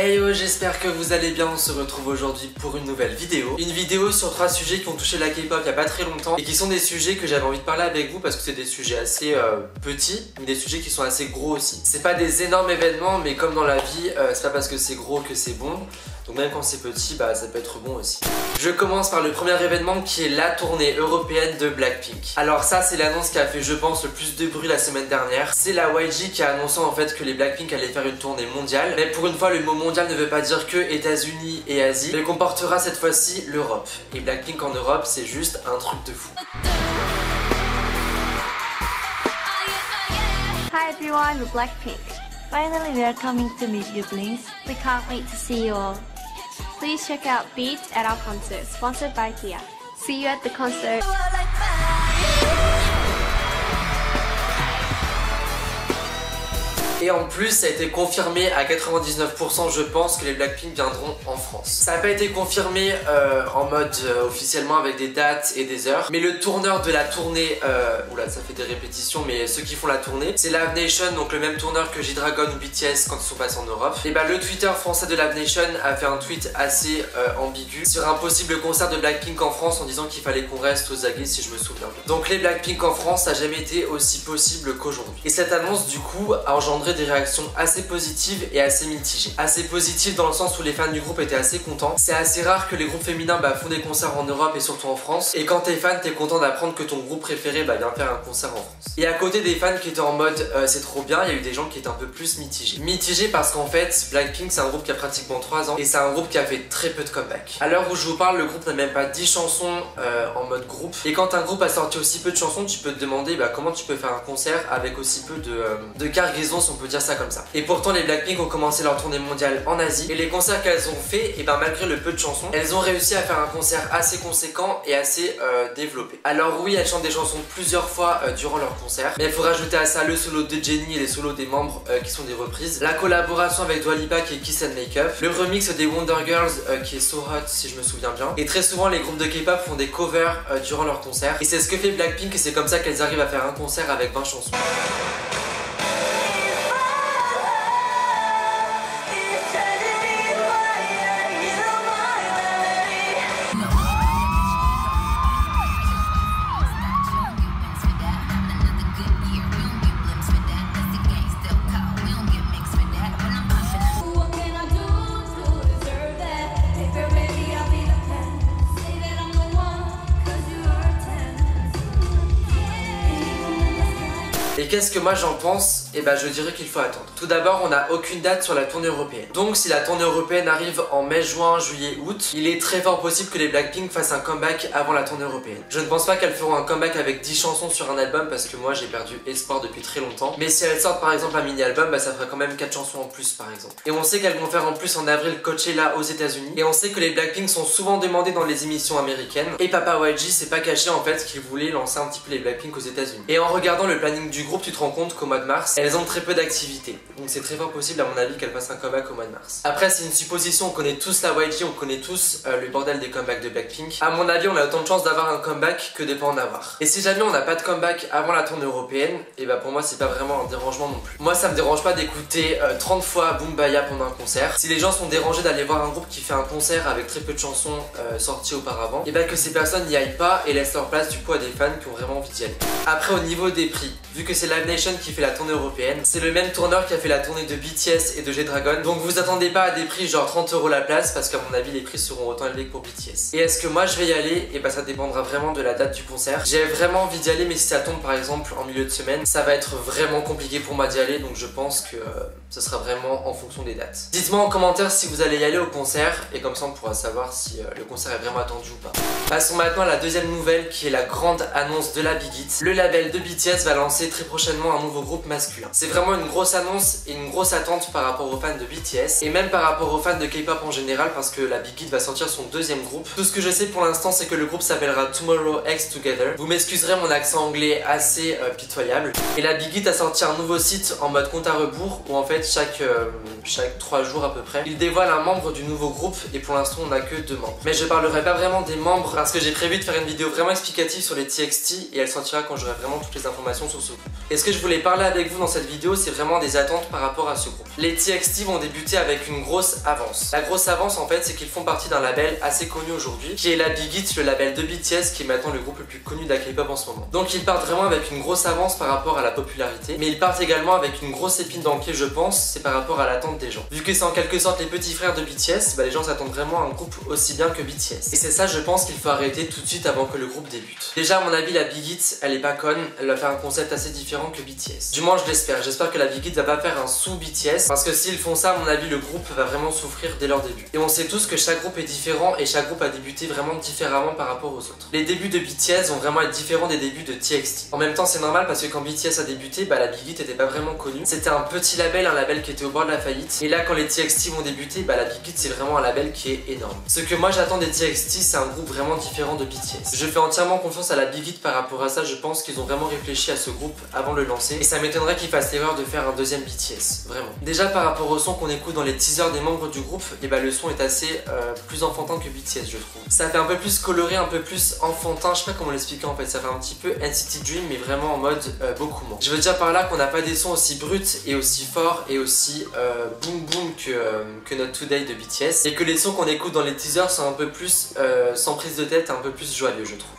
Hey yo, j'espère que vous allez bien, on se retrouve aujourd'hui pour une nouvelle vidéo. Une vidéo sur 3 sujets qui ont touché la K-pop il y a pas très longtemps et qui sont des sujets que j'avais envie de parler avec vous parce que c'est des sujets assez petits, mais des sujets qui sont assez gros aussi. C'est pas des énormes événements, mais comme dans la vie, c'est pas parce que c'est gros que c'est bon. Donc même quand c'est petit, bah ça peut être bon aussi. Je commence par le premier événement qui est la tournée européenne de Blackpink. Alors ça c'est l'annonce qui a fait je pense le plus de bruit la semaine dernière. C'est la YG qui a annoncé en fait que les Blackpink allaient faire une tournée mondiale. Mais pour une fois le mot mondial ne veut pas dire que États-Unis et Asie, mais comportera cette fois-ci l'Europe. Et Blackpink en Europe c'est juste un truc de fou. Hi everyone, we're Blackpink. Finally we are coming to meet you, Blinks. We can't wait to see you all. Please check out Beats at our concert, sponsored by Kia. See you at the concert. Et en plus ça a été confirmé à 99% je pense que les Blackpink viendront en France. Ça n'a pas été confirmé en mode officiellement avec des dates et des heures, mais le tourneur de la tournée, oula ça fait des répétitions, mais ceux qui font la tournée, c'est Live Nation, donc le même tourneur que G-Dragon ou BTS quand ils sont passés en Europe. Et bah le Twitter français de Live Nation a fait un tweet assez ambigu sur un possible concert de Blackpink en France en disant qu'il fallait qu'on reste aux aguets si je me souviens bien. Donc les Blackpink en France ça n'a jamais été aussi possible qu'aujourd'hui. Et cette annonce du coup a engendré des réactions assez positives et assez mitigées. Assez positives dans le sens où les fans du groupe étaient assez contents. C'est assez rare que les groupes féminins font des concerts en Europe et surtout en France. Et quand t'es fan, t'es content d'apprendre que ton groupe préféré vient faire un concert en France. Et à côté des fans qui étaient en mode c'est trop bien, il y a eu des gens qui étaient un peu plus mitigés. Mitigés parce qu'en fait, Blackpink c'est un groupe qui a pratiquement 3 ans et c'est un groupe qui a fait très peu de comeback. À l'heure où je vous parle, le groupe n'a même pas 10 chansons en mode groupe. Et quand un groupe a sorti aussi peu de chansons, tu peux te demander comment tu peux faire un concert avec aussi peu de cargaison, si on peut dire ça comme ça. Et pourtant les Blackpink ont commencé leur tournée mondiale en Asie et les concerts qu'elles ont fait, et malgré le peu de chansons, elles ont réussi à faire un concert assez conséquent et assez développé. Alors oui, elles chantent des chansons plusieurs fois durant leur concert, mais il faut rajouter à ça le solo de Jennie et les solos des membres qui sont des reprises, la collaboration avec Dua Lipa qui est Kiss and Make Up, le remix des Wonder Girls qui est So Hot si je me souviens bien, et très souvent les groupes de K-pop font des covers durant leur concert, et c'est ce que fait Blackpink et c'est comme ça qu'elles arrivent à faire un concert avec 20 chansons. Et qu'est-ce que moi j'en pense? Et je dirais qu'il faut attendre. Tout d'abord, on n'a aucune date sur la tournée européenne. Donc si la tournée européenne arrive en mai, juin, juillet, août, il est très fort possible que les Blackpink fassent un comeback avant la tournée européenne. Je ne pense pas qu'elles feront un comeback avec 10 chansons sur un album parce que moi j'ai perdu espoir depuis très longtemps. Mais si elles sortent par exemple un mini-album, ça fera quand même 4 chansons en plus par exemple. Et on sait qu'elles vont faire en plus en avril Coachella aux États-Unis. Et on sait que les Blackpink sont souvent demandés dans les émissions américaines. Et Papa YG s'est pas caché en fait qu'il voulait lancer un petit peu les Blackpink aux États-Unis. Et en regardant le planning du groupe, tu te rends compte qu'au mois de mars, elles ont très peu d'activité. Donc c'est très fort possible à mon avis qu'elles fassent un comeback au mois de mars. Après c'est une supposition, on connaît tous la YG, on connaît tous le bordel des comebacks de Blackpink. À mon avis on a autant de chances d'avoir un comeback que de pas en avoir. Et si jamais on n'a pas de comeback avant la tournée européenne, et pour moi c'est pas vraiment un dérangement non plus. Moi ça me dérange pas d'écouter 30 fois Boom Baya pendant un concert. Si les gens sont dérangés d'aller voir un groupe qui fait un concert avec très peu de chansons sorties auparavant, et que ces personnes n'y aillent pas et laissent leur place du coup à des fans qui ont vraiment envie d'y aller. Après au niveau des prix, vu que c'est Live Nation qui fait la tournée européenne, c'est le même tourneur qui a fait la tournée de BTS et de G-Dragon, donc vous attendez pas à des prix genre 30 € la place parce qu'à mon avis les prix seront autant élevés que pour BTS. Et est-ce que moi je vais y aller? Et ça dépendra vraiment de la date du concert. J'ai vraiment envie d'y aller, mais si ça tombe par exemple en milieu de semaine, ça va être vraiment compliqué pour moi d'y aller, donc je pense que ce sera vraiment en fonction des dates. Dites-moi en commentaire si vous allez y aller au concert et comme ça on pourra savoir si le concert est vraiment attendu ou pas. Passons maintenant à la deuxième nouvelle qui est la grande annonce de la Big Hit. Le label de BTS va lancer très prochainement un nouveau groupe masculin. C'est vraiment une grosse annonce et une grosse attente par rapport aux fans de BTS et même par rapport aux fans de K-pop en général parce que la Big Hit va sortir son deuxième groupe. Tout ce que je sais pour l'instant c'est que le groupe s'appellera Tomorrow X Together. Vous m'excuserez mon accent anglais assez pitoyable. Et la Big Hit a sorti un nouveau site en mode compte à rebours où en fait chaque 3 jours à peu près il dévoile un membre du nouveau groupe et pour l'instant on n'a que 2 membres. Mais je parlerai pas vraiment des membres parce que j'ai prévu de faire une vidéo vraiment explicative sur les TXT et elle sortira quand j'aurai vraiment toutes les informations sur ce groupe. Et ce que je voulais parler avec vous dans cette vidéo, c'est vraiment des attentes par rapport à ce groupe. Les TXT vont débuter avec une grosse avance. La grosse avance en fait, c'est qu'ils font partie d'un label assez connu aujourd'hui, qui est la Big Hit, le label de BTS, qui est maintenant le groupe le plus connu de la K-pop en ce moment. Donc ils partent vraiment avec une grosse avance par rapport à la popularité, mais ils partent également avec une grosse épine dans le pied, je pense, c'est par rapport à l'attente des gens. Vu que c'est en quelque sorte les petits frères de BTS, les gens s'attendent vraiment à un groupe aussi bien que BTS. Et c'est ça, je pense qu'il faut arrêter tout de suite avant que le groupe débute. Déjà, à mon avis, la Big Hit, elle est pas conne, elle va faire un concept assez différent que BTS. Du moins, je l'espère. J'espère que la Big Hit va pas faire un sous BTS, parce que s'ils font ça, à mon avis, le groupe va vraiment souffrir dès leur début. Et on sait tous que chaque groupe est différent et chaque groupe a débuté vraiment différemment par rapport aux autres. Les débuts de BTS vont vraiment être différents des débuts de TXT. En même temps, c'est normal parce que quand BTS a débuté, la Big Hit était pas vraiment connue. C'était un petit label, un label qui était au bord de la faillite. Et là, quand les TXT vont débuter, la Big Hit c'est vraiment un label qui est énorme. Ce que moi j'attends des TXT, c'est un groupe vraiment différent de BTS. Je fais entièrement confiance à la Big Hit par rapport à ça. Je pense qu'ils ont vraiment réfléchi à ce groupe avant de le lancer. Et ça m'étonnerait qu'ils fassent l'erreur de faire un deuxième BTS. Vraiment. Déjà par rapport au son qu'on écoute dans les teasers des membres du groupe, le son est assez plus enfantin que BTS, je trouve. Ça fait un peu plus coloré, un peu plus enfantin. Je sais pas comment l'expliquer en fait. Ça fait un petit peu NCT Dream, mais vraiment en mode beaucoup moins. Je veux dire par là qu'on n'a pas des sons aussi bruts et aussi forts et aussi boom boom que Not Today de BTS, et que les sons qu'on écoute dans les teasers sont un peu plus sans prise de tête, un peu plus joyeux, je trouve.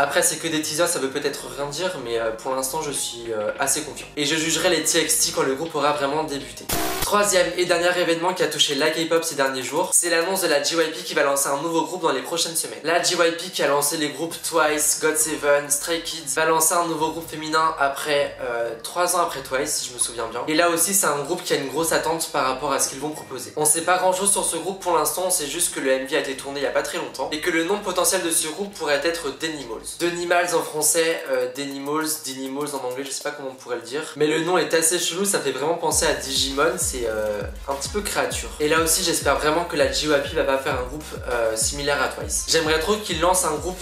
Après c'est que des teasers, ça veut peut-être rien dire, mais pour l'instant je suis assez confiant. Et je jugerai les TXT quand le groupe aura vraiment débuté. Troisième et dernier événement qui a touché la K-pop ces derniers jours, c'est l'annonce de la JYP qui va lancer un nouveau groupe dans les prochaines semaines. La JYP qui a lancé les groupes Twice, GOT7, Stray Kids, va lancer un nouveau groupe féminin après 3 ans après Twice, si je me souviens bien. Et là aussi c'est un groupe qui a une grosse attente par rapport à ce qu'ils vont proposer. On sait pas grand chose sur ce groupe pour l'instant, on sait juste que le MV a été tourné il y a pas très longtemps et que le nom potentiel de ce groupe pourrait être Denimals. Denimals en français, Denimals en anglais, je sais pas comment on pourrait le dire. Mais le nom est assez chelou, ça fait vraiment penser à Digimon, c'est un petit peu créature. Et là aussi j'espère vraiment que la JYP va pas faire un groupe similaire à Twice. J'aimerais trop qu'ils lancent un groupe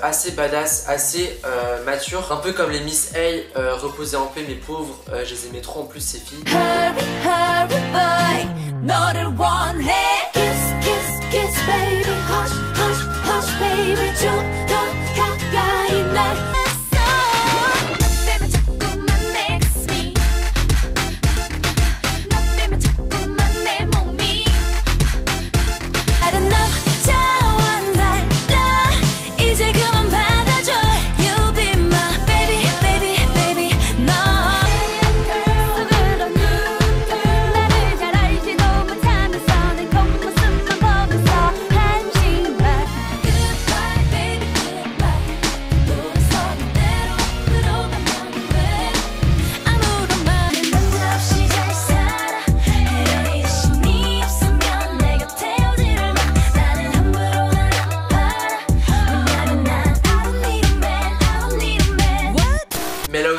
assez badass, assez mature, un peu comme les Miss A, reposez en paix mes pauvres, je les aimais trop en plus ces filles.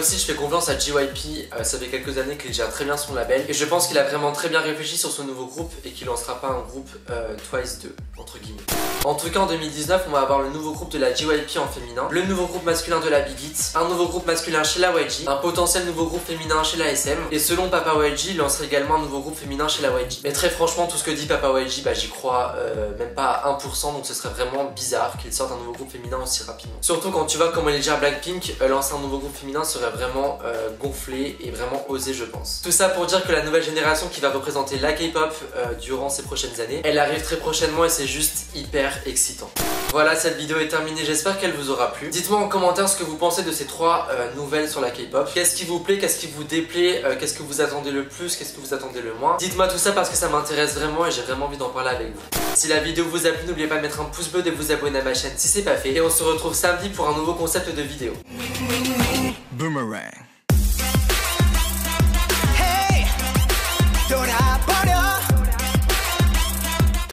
Je fais confiance à JYP, ça fait quelques années qu'il gère très bien son label et je pense qu'il a vraiment très bien réfléchi sur ce nouveau groupe et qu'il lancera pas un groupe Twice 2 entre guillemets. En tout cas en 2019 on va avoir le nouveau groupe de la JYP en féminin, le nouveau groupe masculin de la Big Hit, un nouveau groupe masculin chez la YG, un potentiel nouveau groupe féminin chez la SM et selon Papa YG il lancerait également un nouveau groupe féminin chez la YG. Mais très franchement tout ce que dit Papa YG j'y crois même pas à 1%, donc ce serait vraiment bizarre qu'il sorte un nouveau groupe féminin aussi rapidement. Surtout quand tu vois comment il gère Blackpink, lancer un nouveau groupe féminin serait vraiment gonflé et vraiment osé je pense. Tout ça pour dire que la nouvelle génération qui va représenter la K-pop durant ces prochaines années, elle arrive très prochainement et c'est juste hyper excitant. Voilà, cette vidéo est terminée, j'espère qu'elle vous aura plu. Dites-moi en commentaire ce que vous pensez de ces 3 nouvelles sur la K-pop. Qu'est-ce qui vous plaît, qu'est-ce qui vous déplaît, qu'est-ce que vous attendez le plus, qu'est-ce que vous attendez le moins. Dites-moi tout ça parce que ça m'intéresse vraiment et j'ai vraiment envie d'en parler avec vous. Si la vidéo vous a plu, n'oubliez pas de mettre un pouce bleu et de vous abonner à ma chaîne si c'est pas fait. Et on se retrouve samedi pour un nouveau concept de vidéo. Boomerang.